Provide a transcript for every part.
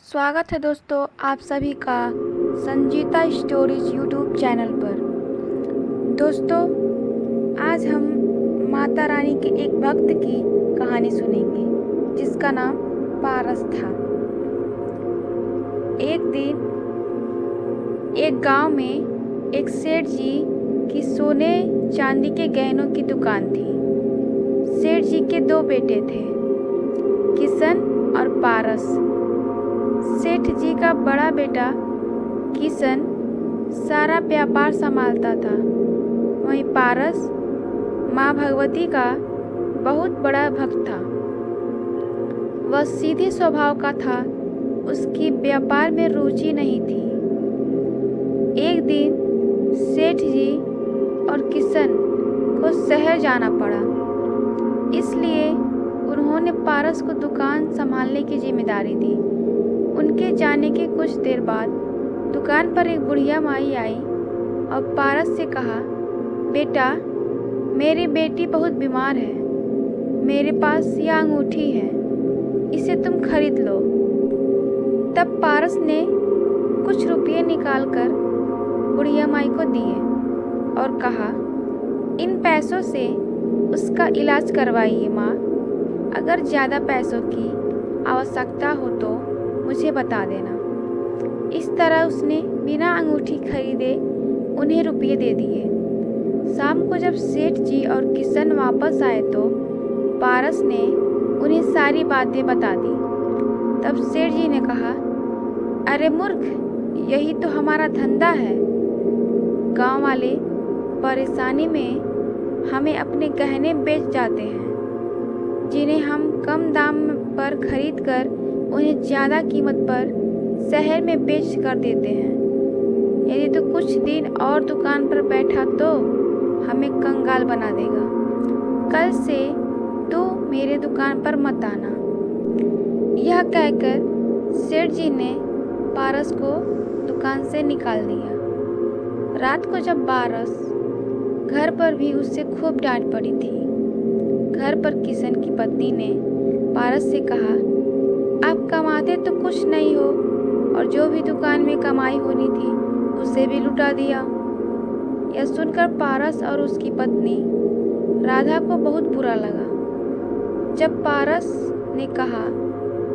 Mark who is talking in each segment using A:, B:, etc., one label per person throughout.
A: स्वागत है दोस्तों आप सभी का संजीता स्टोरीज यूट्यूब चैनल पर। दोस्तों आज हम माता रानी के एक भक्त की कहानी सुनेंगे जिसका नाम पारस था। एक दिन एक गांव में एक सेठ जी की सोने चांदी के गहनों की दुकान थी। सेठ जी के दो बेटे थे, किशन और पारस। सेठ जी का बड़ा बेटा किशन सारा व्यापार संभालता था, वहीं पारस माँ भगवती का बहुत बड़ा भक्त था। वह सीधे स्वभाव का था, उसकी व्यापार में रुचि नहीं थी। एक दिन सेठ जी और किशन को शहर जाना पड़ा, इसलिए उन्होंने पारस को दुकान संभालने की जिम्मेदारी दी। उनके जाने के कुछ देर बाद दुकान पर एक बुढ़िया माई आई और पारस से कहा, बेटा मेरी बेटी बहुत बीमार है, मेरे पास यह अंगूठी है, इसे तुम खरीद लो। तब पारस ने कुछ रुपये निकालकर बुढ़िया माई को दिए और कहा, इन पैसों से उसका इलाज करवाइए माँ। अगर ज़्यादा पैसों की आवश्यकता हो तो मुझे बता देना। इस तरह उसने बिना अंगूठी खरीदे उन्हें रुपये दे दिए। शाम को जब सेठ जी और किशन वापस आए तो पारस ने उन्हें सारी बातें बता दी। तब सेठ जी ने कहा, अरे मूर्ख, यही तो हमारा धंधा है। गांव वाले परेशानी में हमें अपने गहने बेच जाते हैं, जिन्हें हम कम दाम पर खरीद कर उन्हें ज़्यादा कीमत पर शहर में बेच कर देते हैं। यदि तो कुछ दिन और दुकान पर बैठा तो हमें कंगाल बना देगा। कल से तू मेरे दुकान पर मत आना। यह कहकर सेठ जी ने पारस को दुकान से निकाल दिया। रात को जब पारस घर पर भी उससे खूब डांट पड़ी थी। घर पर किशन की पत्नी ने पारस से कहा, आप कमाते तो कुछ नहीं हो और जो भी दुकान में कमाई होनी थी उसे भी लुटा दिया। यह सुनकर पारस और उसकी पत्नी राधा को बहुत बुरा लगा। जब पारस ने कहा,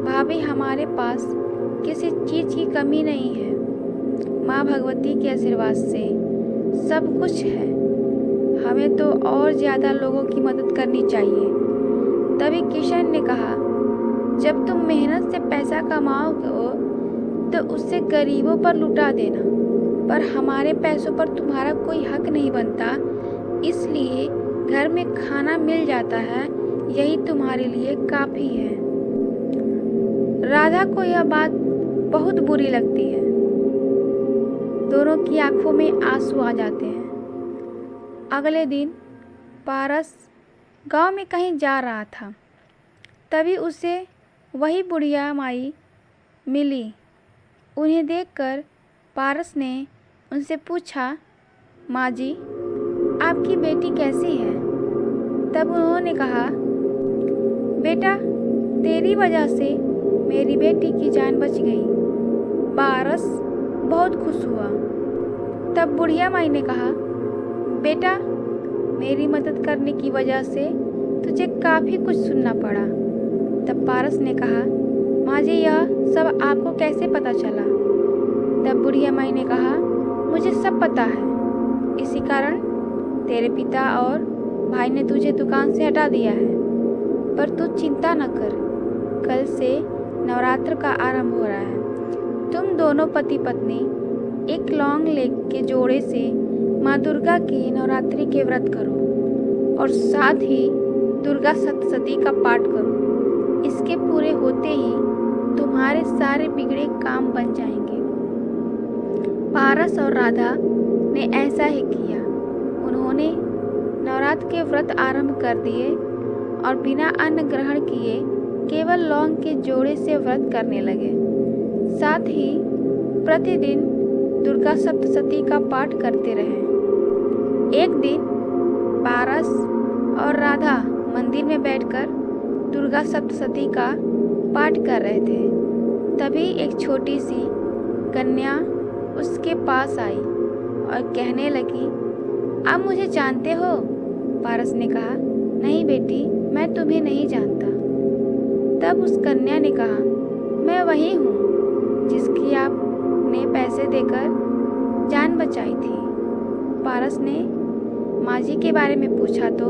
A: भाभी हमारे पास किसी चीज़ की कमी नहीं है, माँ भगवती के आशीर्वाद से सब कुछ है, हमें तो और ज़्यादा लोगों की मदद करनी चाहिए। तभी किशन ने कहा, जब तुम मेहनत से पैसा कमाओगे तो उससे गरीबों पर लुटा देना, पर हमारे पैसों पर तुम्हारा कोई हक नहीं बनता, इसलिए घर में खाना मिल जाता है, यही तुम्हारे लिए काफ़ी है। राधा को यह बात बहुत बुरी लगती है। दोनों की आंखों में आंसू आ जाते हैं। अगले दिन पारस गांव में कहीं जा रहा था, तभी उसे वही बुढ़िया माई मिली। उन्हें देखकर पारस ने उनसे पूछा, माँ जी आपकी बेटी कैसी है? तब उन्होंने कहा, बेटा तेरी वजह से मेरी बेटी की जान बच गई। पारस बहुत खुश हुआ। तब बुढ़िया माई ने कहा, बेटा मेरी मदद करने की वजह से तुझे काफ़ी कुछ सुनना पड़ा। तब पारस ने कहा, माँ जी यह सब आपको कैसे पता चला? तब बुढ़िया माई ने कहा, मुझे सब पता है, इसी कारण तेरे पिता और भाई ने तुझे दुकान से हटा दिया है। पर तू चिंता न कर, कल से नवरात्र का आरंभ हो रहा है। तुम दोनों पति पत्नी एक लौंग के जोड़े से माँ दुर्गा की नवरात्रि के व्रत करो और साथ ही दुर्गा सप्तशती का पाठ करो। इसके पूरे होते ही तुम्हारे सारे बिगड़े काम बन जाएंगे। पारस और राधा ने ऐसा ही किया। उन्होंने नवरात्र के व्रत आरंभ कर दिए और बिना अन्न ग्रहण किए केवल लौंग के जोड़े से व्रत करने लगे। साथ ही प्रतिदिन दुर्गा सप्तशती का पाठ करते रहे। एक दिन पारस और राधा मंदिर में बैठकर दुर्गा सप्तशती का पाठ कर रहे थे। तभी एक छोटी सी कन्या उसके पास आई और कहने लगी, आप मुझे जानते हो? पारस ने कहा, नहीं बेटी, मैं तुम्हें नहीं जानता। तब उस कन्या ने कहा, मैं वही हूँ जिसकी आपने पैसे देकर जान बचाई थी। पारस ने माँ जी के बारे में पूछा तो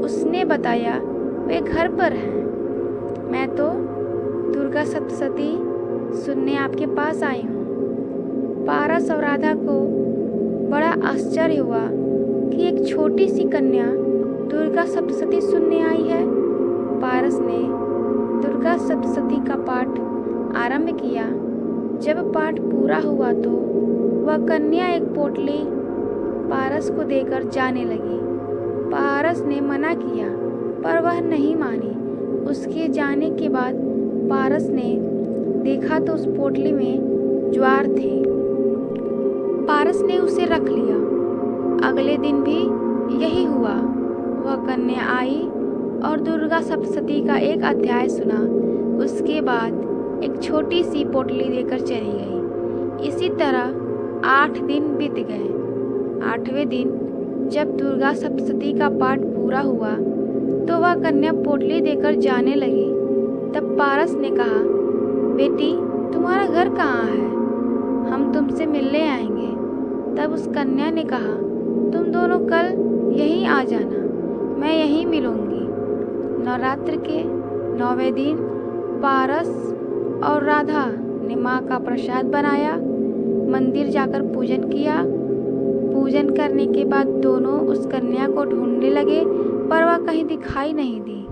A: उसने बताया वे घर पर हैं। मैं तो दुर्गा सप्तशती सुनने आपके पास आई हूँ। पारस और राधा को बड़ा आश्चर्य हुआ कि एक छोटी सी कन्या दुर्गा सप्तशती सुनने आई है। पारस ने दुर्गा सप्तशती का पाठ आरंभ किया। जब पाठ पूरा हुआ तो वह कन्या एक पोटली पारस को देकर जाने लगी। पारस ने मना किया पर वह नहीं मानी। उसके जाने के बाद पारस ने देखा तो उस पोटली में ज्वार थे। पारस ने उसे रख लिया। अगले दिन भी यही हुआ। वह कन्या आई और दुर्गा सप्तशती का एक अध्याय सुना। उसके बाद एक छोटी सी पोटली देकर चली गई। इसी तरह 8 दिन बीत गए। 8वें दिन जब दुर्गा सप्तशती का पाठ पूरा हुआ तो वह कन्या पोटली देकर जाने लगी। तब पारस ने कहा, बेटी, तुम्हारा घर कहाँ है? हम तुमसे मिलने आएंगे। तब उस कन्या ने कहा, तुम दोनों कल यहीं आ जाना, मैं यहीं मिलूंगी। नवरात्र के 9वें दिन पारस और राधा ने माँ का प्रसाद बनाया, मंदिर जाकर पूजन किया। पूजन करने के बाद दोनों उस कन्या को ढूंढने लगे पर वह कहीं दिखाई नहीं दी।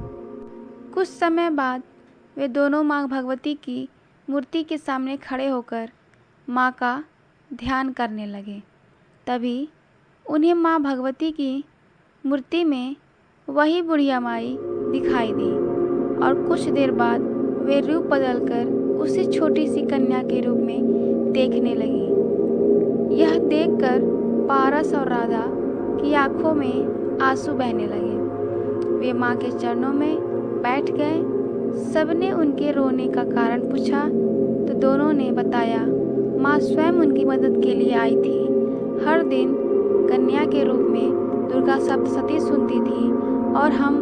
A: कुछ समय बाद वे दोनों माँ भगवती की मूर्ति के सामने खड़े होकर माँ का ध्यान करने लगे। तभी उन्हें माँ भगवती की मूर्ति में वही बुढ़िया माई दिखाई दी और कुछ देर बाद वे रूप बदलकर उसी छोटी सी कन्या के रूप में देखने लगी। यह देखकर पारस और राधा की आंखों में आंसू बहने लगे। वे माँ के चरणों में बैठ गए। सबने उनके रोने का कारण पूछा तो दोनों ने बताया, माँ स्वयं उनकी मदद के लिए आई थी। हर दिन कन्या के रूप में दुर्गा सप्तशती सुनती थी और हम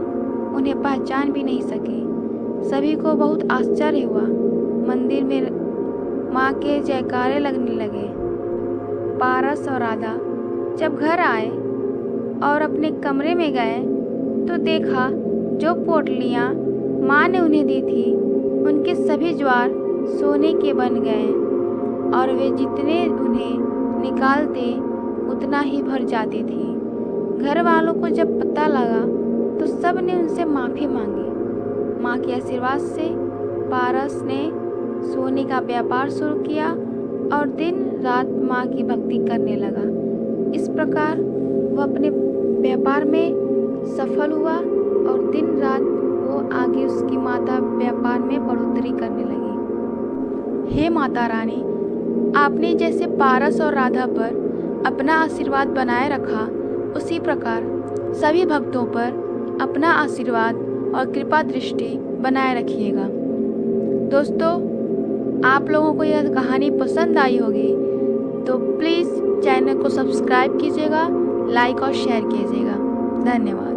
A: उन्हें पहचान भी नहीं सके। सभी को बहुत आश्चर्य हुआ। मंदिर में माँ के जयकारे लगने लगे। पारस और राधा जब घर आए और अपने कमरे में गए तो देखा जो पोटलियाँ माँ ने उन्हें दी थी उनके सभी ज्वार सोने के बन गए और वे जितने उन्हें निकालते उतना ही भर जाती थी। घर वालों को जब पता लगा तो सब ने उनसे माफ़ी मांगी। माँ के आशीर्वाद से पारस ने सोने का व्यापार शुरू किया और दिन रात माँ की भक्ति करने लगा। इस प्रकार वह अपने व्यापार में सफल हुआ और दिन रात वो आगे उसकी माता व्यापार में बढ़ोतरी करने लगी। हे माता रानी, आपने जैसे पारस और राधा पर अपना आशीर्वाद बनाए रखा, उसी प्रकार सभी भक्तों पर अपना आशीर्वाद और कृपा दृष्टि बनाए रखिएगा। दोस्तों, आप लोगों को यह कहानी पसंद आई होगी तो प्लीज़ चैनल को सब्सक्राइब कीजिएगा, लाइक और शेयर कीजिएगा। धन्यवाद।